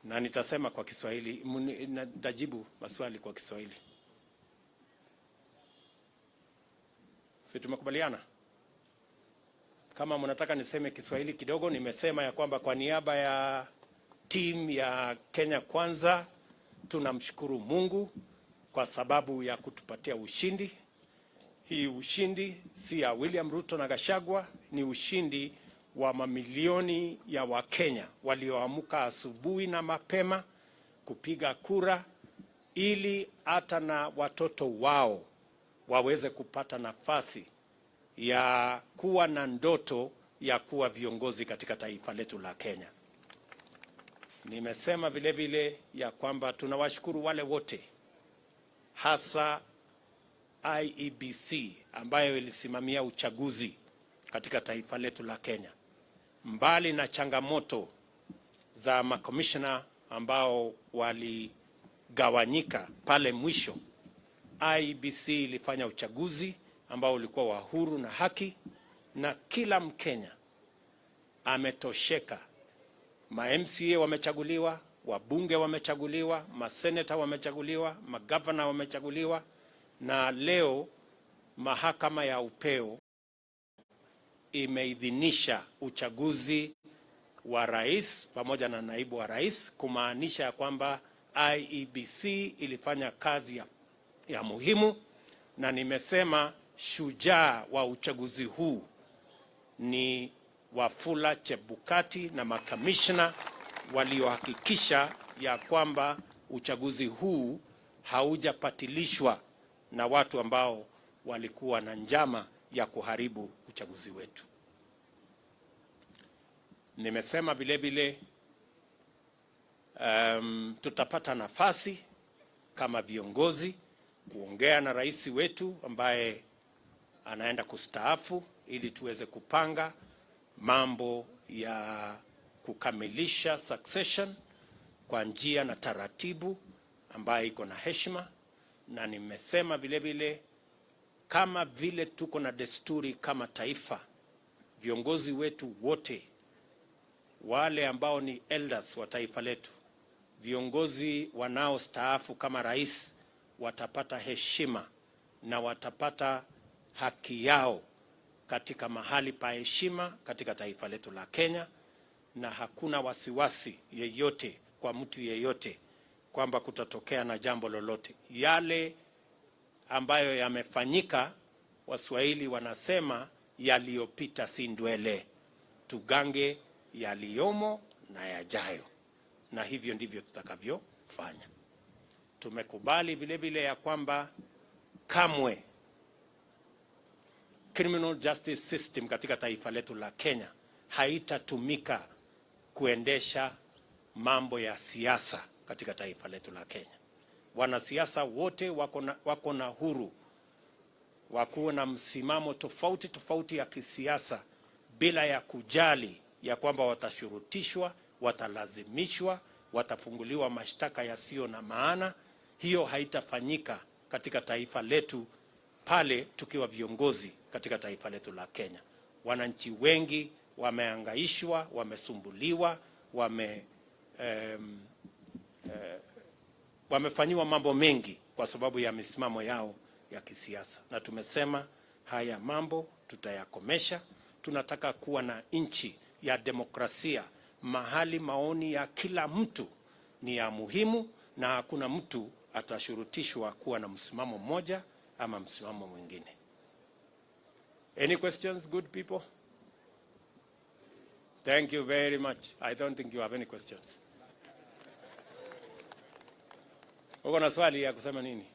Na nitasema kwa Kiswahili, nitajibu maswali kwa Kiswahili. Si tumekubaliana? Kama mnataka niseme Kiswahili kidogo, nimesema ya kwamba kwa niaba ya team ya Kenya Kwanza tunamshukuru Mungu kwa sababu ya kutupatia ushindi. Hii ushindi si ya William Ruto na Gachagua, ni ushindi wa mamilioni ya Wakenya walioamka asubuhi na mapema kupiga kura ili hata na watoto wao waweze kupata nafasi ya kuwa na ndoto ya kuwa viongozi katika taifa letu la Kenya. Nimesema vile vile ya kwamba tunawashukuru wale wote, hasa IEBC ambayo ilisimamia uchaguzi katika taifa letu la Kenya. Mbali na changamoto za makomishna ambao waligawanyika pale mwisho, IEBC ilifanya uchaguzi ambao ulikuwa wa huru na haki, na kila Mkenya ametosheka. Ma-MCA wamechaguliwa, wabunge wamechaguliwa, maseneta wamechaguliwa, magavana wamechaguliwa, na leo mahakama ya upeo imeidhinisha uchaguzi wa rais pamoja na naibu wa rais, kumaanisha ya kwamba IEBC ilifanya kazi ya muhimu. Na nimesema shujaa wa uchaguzi huu ni Wafula Chebukati na makamishna waliohakikisha ya kwamba uchaguzi huu haujapatilishwa na watu ambao walikuwa na njama ya kuharibu uchaguzi wetu. Nimesema vile vile tutapata nafasi kama viongozi kuongea na rais wetu ambaye anaenda kustaafu ili tuweze kupanga mambo ya kukamilisha succession kwa njia na taratibu ambayo iko na heshima. Na nimesema vile vile, kama vile tuko na desturi kama taifa, viongozi wetu wote wale ambao ni elders wa taifa letu, viongozi wanaostaafu kama rais, watapata heshima na watapata haki yao katika mahali pa heshima katika taifa letu la Kenya, na hakuna wasiwasi yeyote kwa mtu yeyote kwamba kutatokea na jambo lolote. Yale ambayo yamefanyika, Waswahili wanasema yaliyopita si ndwele, tugange yaliyomo na yajayo, na hivyo ndivyo tutakavyofanya. Tumekubali vile vile ya kwamba kamwe criminal justice system katika taifa letu la Kenya haitatumika kuendesha mambo ya siasa katika taifa letu la Kenya. Wanasiasa wote wako na huru wakuwa na msimamo tofauti tofauti ya kisiasa bila ya kujali ya kwamba watashurutishwa, watalazimishwa, watafunguliwa mashtaka yasiyo na maana. Hiyo haitafanyika katika taifa letu pale tukiwa viongozi katika taifa letu la Kenya. Wananchi wengi wamehangaishwa, wamesumbuliwa, wamefanyiwa mambo mengi kwa sababu ya misimamo yao ya kisiasa, na tumesema haya mambo tutayakomesha. Tunataka kuwa na nchi ya demokrasia, mahali maoni ya kila mtu ni ya muhimu na hakuna mtu atashurutishwa kuwa na msimamo mmoja ama msimamo mwingine. Any questions, good people? Thank you very much. I don't think you have any questions. Uko na swali ya kusema nini?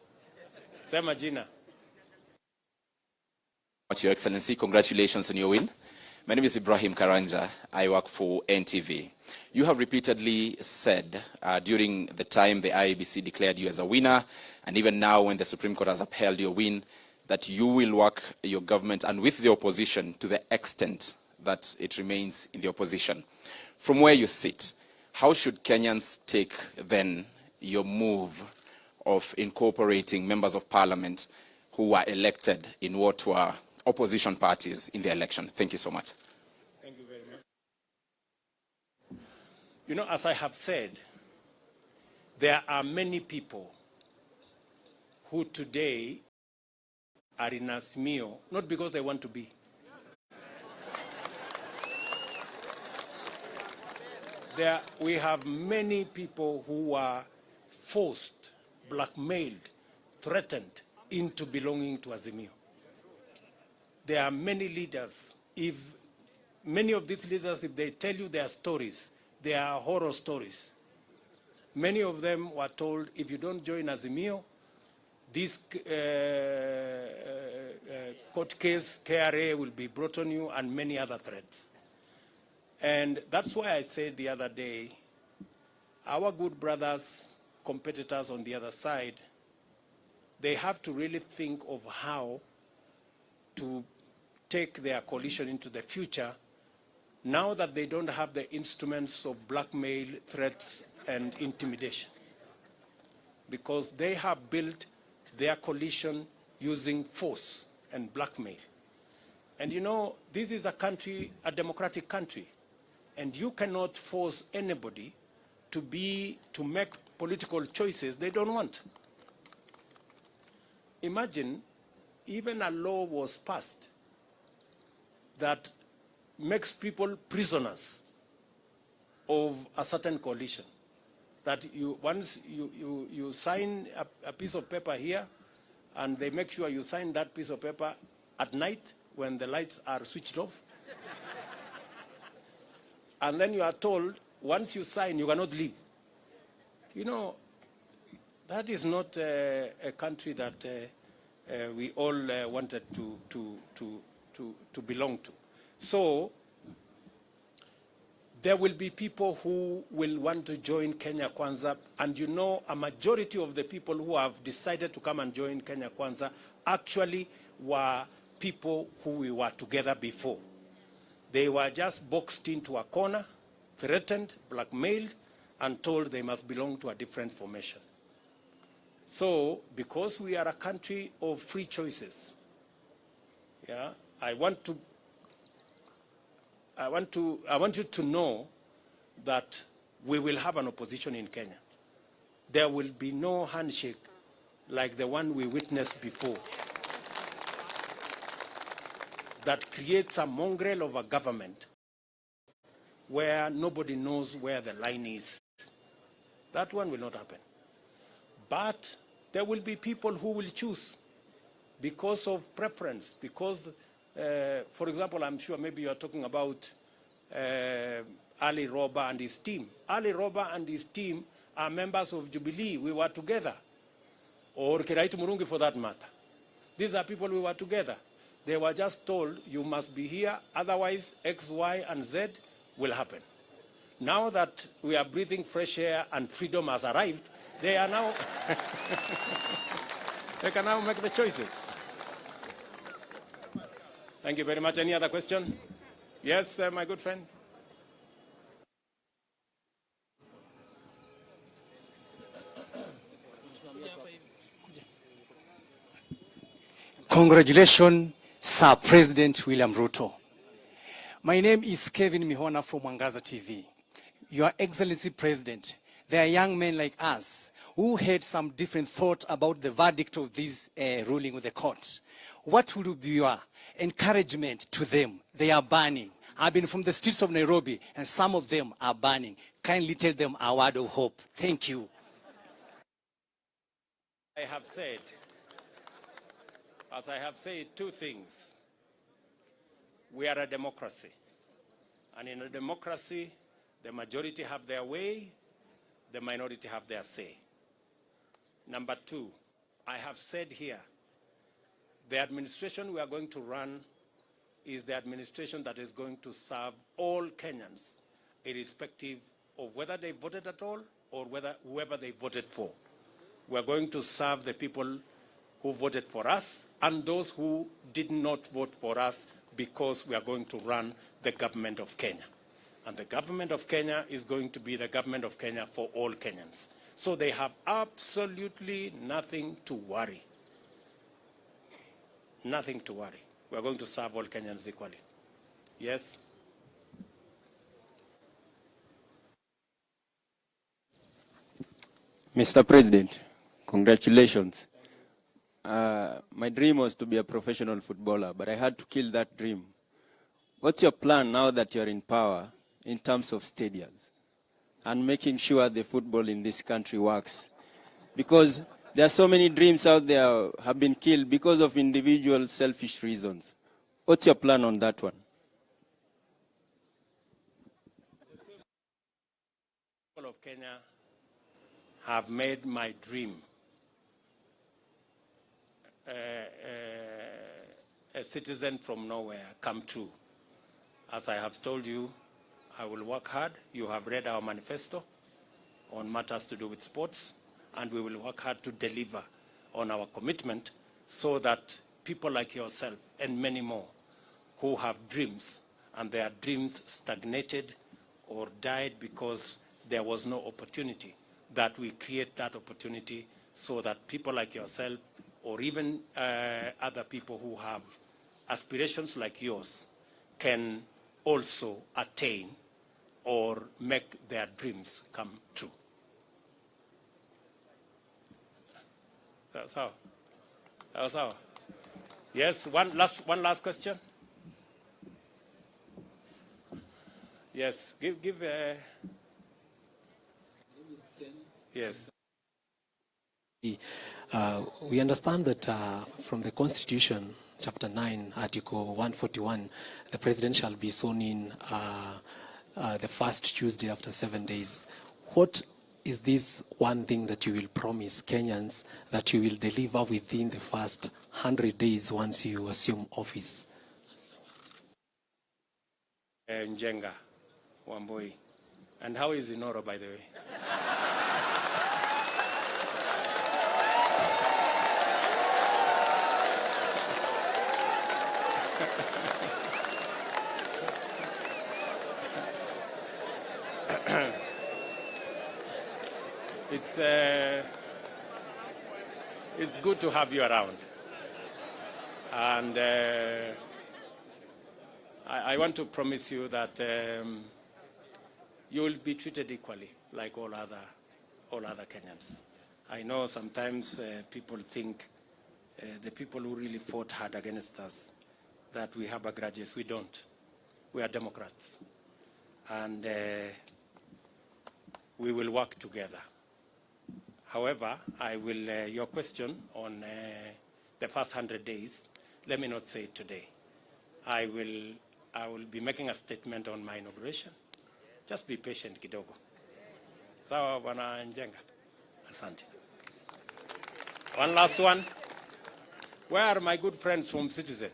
Sema jina. Your Excellency, congratulations on your win. My name is Ibrahim Karanja. I work for NTV. You have repeatedly said during the time the IEBC declared you as a winner, and even now when the Supreme Court has upheld your win, that you will work your government and with the opposition to the extent that it remains in the opposition. From where you sit, how should Kenyans take then your move of incorporating members of parliament who were elected in what were opposition parties in the election? Thank you so much. Thank you very much. You know, as I have said, there are many people who today are in Azimio, not because they want to be. We have many people who are forced, blackmailed, threatened into belonging to Azimio. There are many leaders. If many of these leaders, if they tell you their stories, they are horror stories. Many of them were told, if you don't join Azimio, this court case, KRA will be brought on you, and many other threats. And that's why I said the other day, our good brothers, competitors on the other side, they have to really think of how to take their coalition into the future now that they don't have the instruments of blackmail, threats, and intimidation. Because they have built their coalition using force and blackmail. And you know, this is a country, a democratic country, and you cannot force anybody to make political choices they don't want. Imagine even a law was passed that makes people prisoners of a certain coalition. That once you sign a piece of paper here, and they make sure you sign that piece of paper at night when the lights are switched off. And then you are told, once you sign, you cannot leave. You know, that is not a country that we all wanted to belong to. So, there will be people who will want to join Kenya Kwanza, and you know a majority of the people who have decided to come and join Kenya Kwanza actually were people who we were together before. They were just boxed into a corner, threatened, blackmailed, and told they must belong to a different formation. So, because we are a country of free choices, yeah, I want you to know that we will have an opposition in Kenya. There will be no handshake like the one we witnessed before that creates a mongrel of a government where nobody knows where the line is. That one will not happen. But there will be people who will choose because of preference, because for example, I'm sure maybe you're talking about Ali Roba and his team. Ali Roba and his team are members of Jubilee. We were together. Or Kiraitu Murungi for that matter. These are people we were together. They were just told, you must be here, otherwise X, Y, and Z will happen. Now that we are breathing fresh air and freedom has arrived, they are now, they can now make the choices. Thank you very much. Any other question? Yes, my good friend. Congratulations, Sir President William RUTO. My name is Kevin Mihona from Mwangaza TV. Your Excellency President, there are young men like us who had some different thought about the verdict of this ruling of the court. What would be your encouragement to them? They are burning. I've been from the streets of Nairobi, and some of them are burning. Kindly tell them a word of hope. Thank you. I have said, as I have said, two things. We are a democracy. And in a democracy, the majority have their way, the minority have their say. Number two, I have said here, the administration we are going to run is the administration that is going to serve all Kenyans, irrespective of whether they voted at all or whoever they voted for. We are going to serve the people who voted for us and those who did not vote for us, because we are going to run the government of Kenya. And the government of Kenya is going to be the government of Kenya for all Kenyans. So they have absolutely nothing to worry. Nothing to worry. We are going to serve all Kenyans equally. Yes? Mr. President, congratulations. My dream was to be a professional footballer, but I had to kill that dream. What's your plan now that you're in power in terms of stadiums and making sure the football in this country works? Because there are so many dreams out there have been killed because of individual selfish reasons. What's your plan on that one? People of Kenya have made my dream a citizen from nowhere come true. As I have told you, I will work hard. You have read our manifesto on matters to do with sports, and we will work hard to deliver on our commitment so that people like yourself and many more who have dreams and their dreams stagnated or died because there was no opportunity, that we create that opportunity so that people like yourself or even other people who have aspirations like yours can also attain or make their dreams come true. That's how. That's how. Yes, one last question. Yes, give yes. We understand that from the Constitution, Chapter 9, Article 141, the President shall be sworn in the first Tuesday after 7 days. What is this one thing that you will promise Kenyans that you will deliver within the first 100 days once you assume office? Njenga Wamboi. And how is Inoro, by the way? It's good to have you around. And I want to promise you that you will be treated equally like all other Kenyans. I know sometimes people think the people who really fought hard against us, that we have grudges. We don't. We are Democrats. And we will work together. However, your question on the first 100 days, let me not say it today. I will be making a statement on my inauguration. Just be patient kidogo. Sawa bwana Njenga. Asante. One last one. Where are my good friends from Citizen?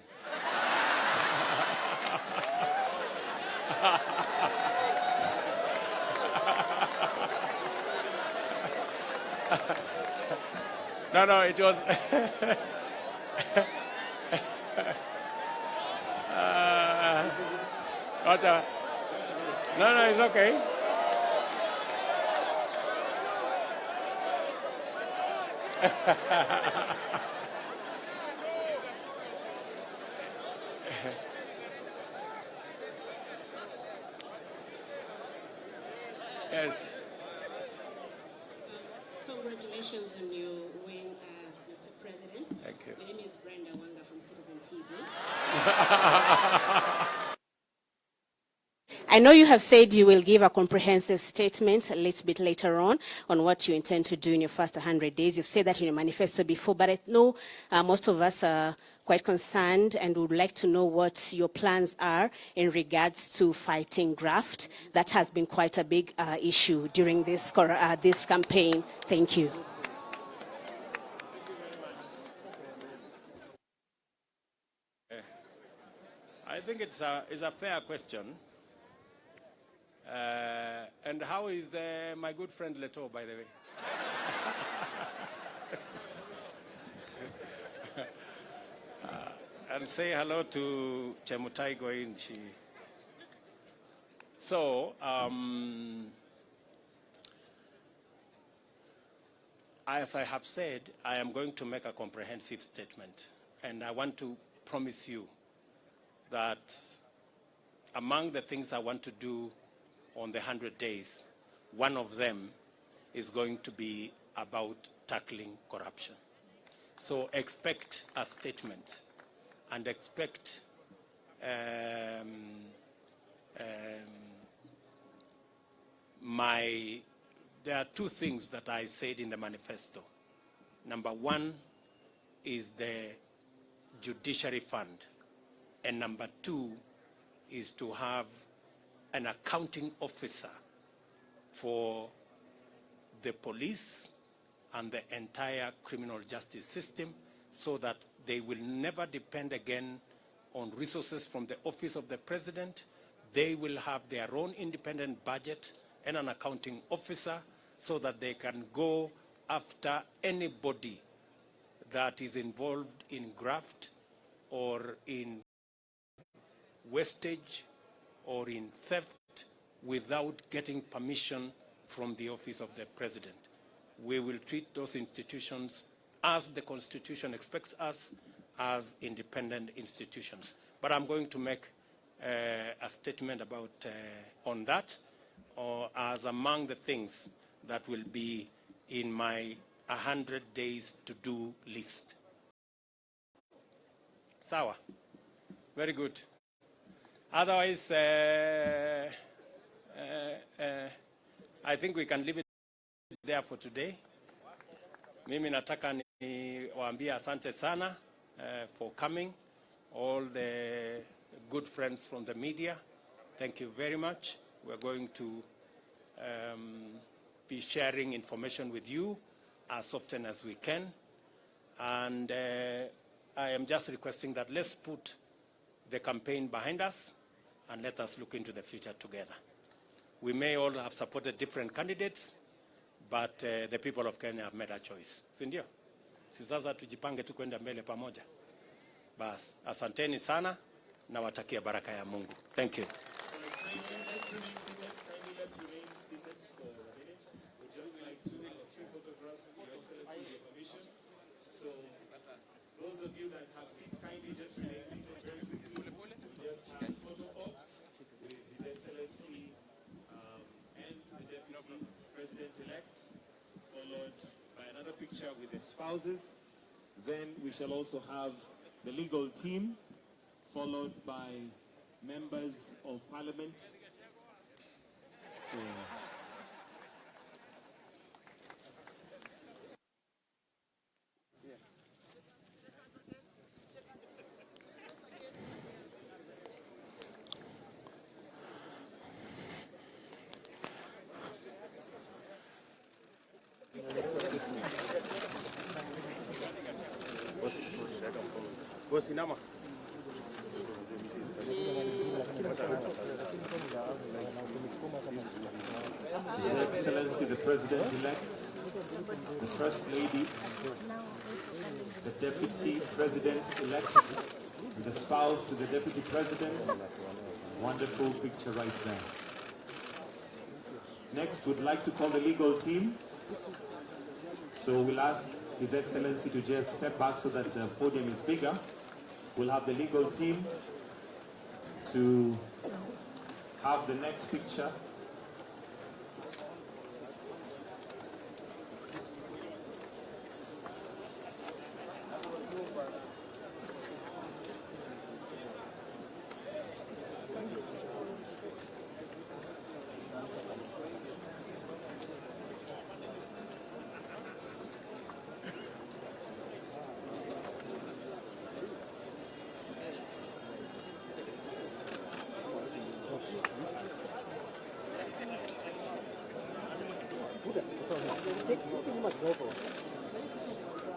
No, it was... No, it's okay. Yes. Congratulations on your win, Mr. President. Thank you. My name is Brenda Wanga from Citizen TV. I know you have said you will give a comprehensive statement a little bit later on what you intend to do in your first 100 days. You've said that in your manifesto before, but I know most of us are quite concerned and would like to know what your plans are in regards to fighting graft. That has been quite a big issue during this campaign. Thank you. I think it's a fair question. And how is my good friend Leto, by the way? And say hello to Chemutai Goinchi. So, as I have said, I am going to make a comprehensive statement. And I want to promise you that among the things I want to do on the 100 days, one of them is going to be about tackling corruption. So expect a statement and expect there are two things that I said in the manifesto. Number one is the judiciary fund. And number two is to have an accounting officer for the police and the entire criminal justice system so that they will never depend again on resources from the office of the president. They will have their own independent budget and an accounting officer so that they can go after anybody that is involved in graft or in wastage or in theft without getting permission from the office of the president. We will treat those institutions as the Constitution expects us, as independent institutions. But I'm going to make a statement about on that, or as among the things that will be in my 100 days to do list. Sawa. Very good. Otherwise, I think we can leave it there for today. Mimi nataka niwaambie asante sana for coming. All the good friends from the media, thank you very much. We're going to be sharing information with you as often as we can. And I am just requesting that let's put the campaign behind us and let us look into the future together. We may all have supported different candidates, but the people of Kenya have made a choice. Si ndio? Si sasa tujipange tu kwenda mbele pamoja. Bas, asanteni sana na watakia baraka ya Mungu. Thank you. So those of you that have seats, kindly just remain seated very quickly. We just have photo ops with His Excellency and the Deputy President-elect, followed by another picture with the spouses. Then we shall also have the legal team, followed by members of parliament. So, His Excellency the President-elect, the First Lady, the Deputy President-elect, the spouse to the Deputy President. Wonderful picture right there. Next, we'd like to call the legal team. So we'll ask His Excellency to just step back so that the podium is bigger. We'll have the legal team to have the next picture.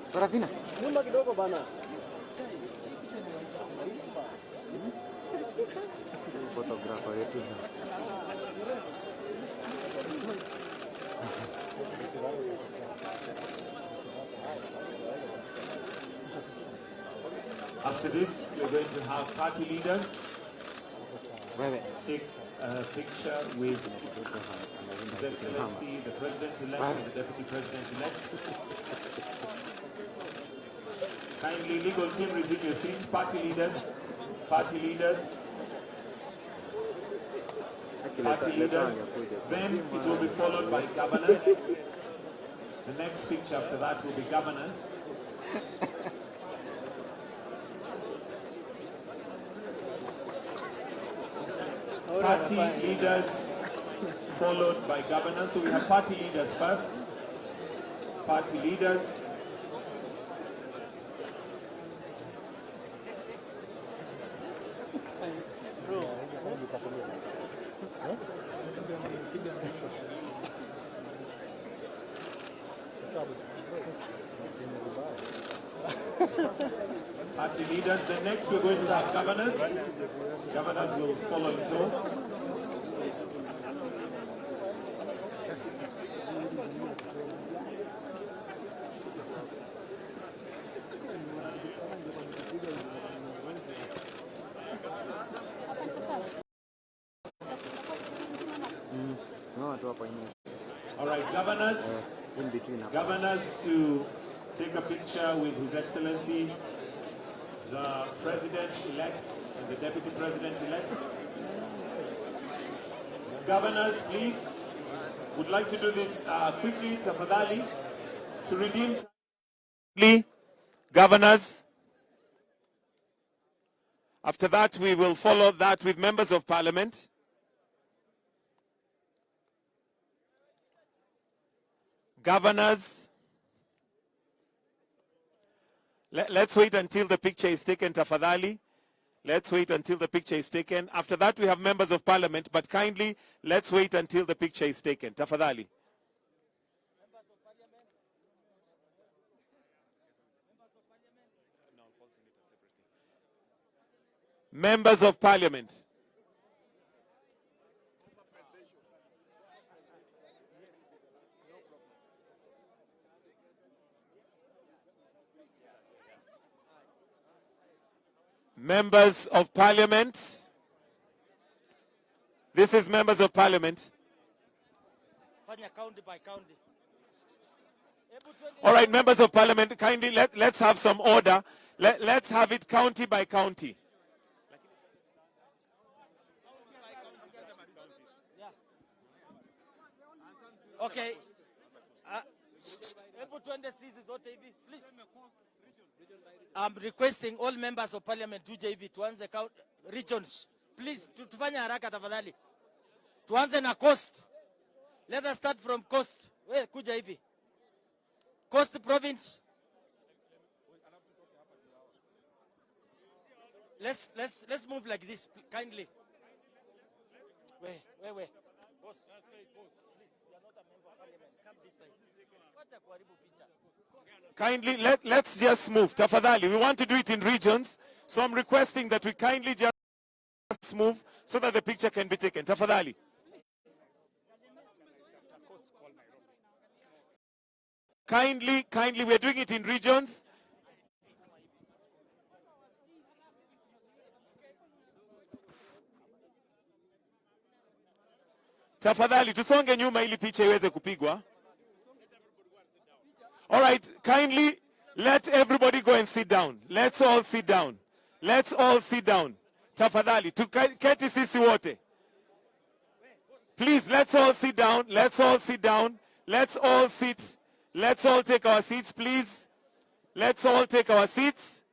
Sarafina. Nyuma kidogo bana. Photographer yetu. After this, we're going to have party leaders take a picture with His Excellency, the President-elect and the Deputy President-elect. Kindly, legal team, resume your seats. Party leaders, party leaders, party leaders. Then it will be followed by governors. The next picture after that will be governors. Party leaders followed by governors. So we have party leaders first. Party leaders. Party leaders. Then next we're going to have governors. Governors will follow in tow. All right, governors. In between. Governors to take a picture with His Excellency, the President-elect and the Deputy President-elect. Governors, please, would like to do this quickly, tafadhali, to redeem time. Governors. After that, we will follow that with members of parliament. Governors. Let's wait until the picture is taken, tafadhali. Let's wait until the picture is taken. After that, we have members of parliament, but kindly, let's wait until the picture is taken, tafadhali. Members of parliament. Members of Parliament. This is members of Parliament. County by county. All right, members of Parliament, kindly let's have some order. Let's have it county by county. Okay. Please. I'm requesting all members of Parliament to JV to answer regions. Please, tufanye haraka tafadhali. Tuanze na coast. Let us start from coast. Kuja hivi. Coast province. Let's move like this, kindly. Wait. Boss. Please, you are not a member of Parliament. Come this side. Kindly, let's just move. Tafadhali, we want to do it in regions. So I'm requesting that we kindly just move so that the picture can be taken. Tafadhali. Kindly, we're doing it in regions. Tafadhali, tusonge nyuma ili picha iweze kupigwa. All right, kindly let everybody go and sit down. Let's all sit down. Let's all sit down. Tafadhali, tuketi sisi wote. Please, let's all sit down. Let's all sit down. Let's all sit. Let's all take our seats, please. Let's all take our seats.